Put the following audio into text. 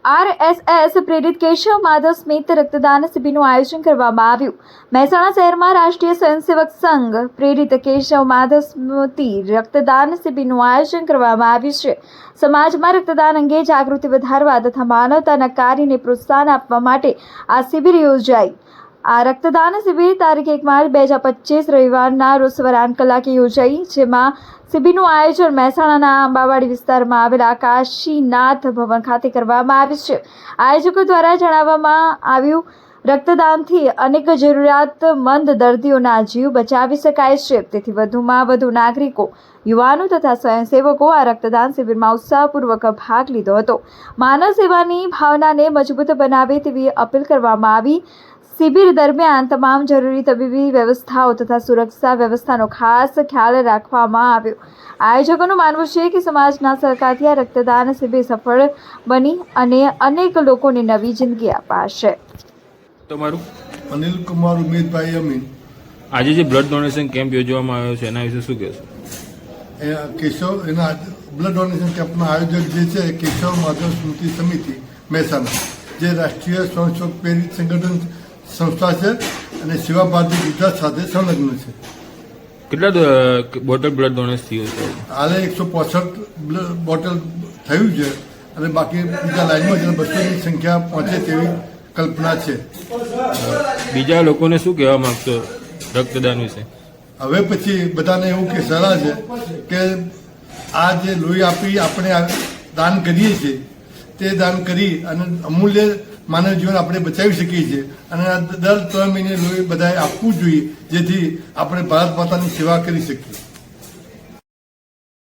RSS પ્રેરિત કેશવ માધવ સ્મિત રક્તદાન શિબિરનું આયોજન કરવામાં આવ્યું. મહેસાણા શહેરમાં રાષ્ટ્રીય સ્વયંસેવક સંઘ પ્રેરિત કેશવ માધવ સ્મૃતિ રક્તદાન શિબિરનું આયોજન કરવામાં આવ્યું છે. સમાજમાં રક્તદાન અંગે જાગૃતિ વધારવા તથા માનવતાના કાર્યને પ્રોત્સાહન આપવા માટે આ શિબિર યોજાઈ. આ રક્તદાન શિબિર તારીખ 1 માર્ચ 2025 રવિવારના રોજ સવારે 8 કલાકે યોજાઈ, જેમાં શિબિરનું આયોજન મહેસાણાના આંબાવાડી વિસ્તારમાં આવેલા કાશીનાથ ભવન ખાતે કરવામાં આવ્યું છે. આયોજકો દ્વારા જણાવવામાં આવ્યું, રક્તદાનથી અનેક જરૂરિયાતમંદ દર્દીઓના જીવ બચાવી શકાય છે. તેથી વધુમાં વધુ નાગરિકો, યુવાનો તથા સ્વયંસેવકો આ રક્તદાન શિબિરમાં ઉત્સાહપૂર્વક ભાગ લીધો હતો. માનવ સેવાની ભાવનાને મજબૂત બનાવે તેવી અપીલ કરવામાં આવી. શિબિર દરમિયાન તમામ જરૂરી તબીબી વ્યવસ્થાઓ તથા સુરક્ષા વ્યવસ્થાનો ખાસ ખ્યાલ રાખવામાં આવ્યો. આયોજકોનું માનવું છે કે સમાજના સહકારથી આ રક્તદાન શિબિર સફળ બની અને અનેક લોકોને નવી જિંદગી અપાશે. તમારું? અનિલ કુમાર ઉમેદભાઈ અમીન. આજે જે બ્લડ ડોનેશન કેમ્પ યોજવામાં આવ્યો છે એના વિશે શું કહેશો? કેશવ એના બ્લડ ડોનેશન કેમ્પના આયોજક જે છે કેશવ માધવ સ્મૃતિ સમિતિ મહેસાણા, જે રાષ્ટ્રીય સ્વયંસેવક પ્રેરિત સંગઠન સંસ્થા છે અને સેવા ભારતી ગુજરાત સાથે સંલગ્ન છે. કેટલા બોટલ બ્લડ ડોનેટ થયું છે? હાલે 165 બોટલ થયું છે અને બાકી બીજા લાઈનમાં છે, 200ની સંખ્યા પહોંચે તેવી કલ્પના છે. બીજા લોકોને શું કહેવા માંગશો રક્તદાન વિશે? હવે પછી બધાને એવું કે સલાહ છે કે આ જે લોહી આપી આપણે દાન કરીએ છીએ તે દાન કરી અને અમૂલ્ય માનવ જીવન આપણે બચાવી શકીએ છીએ અને દર 3 મહિને લોહી બધાએ આપવું જોઈએ, જેથી આપણે ભારત માતાની સેવા કરી શકીએ.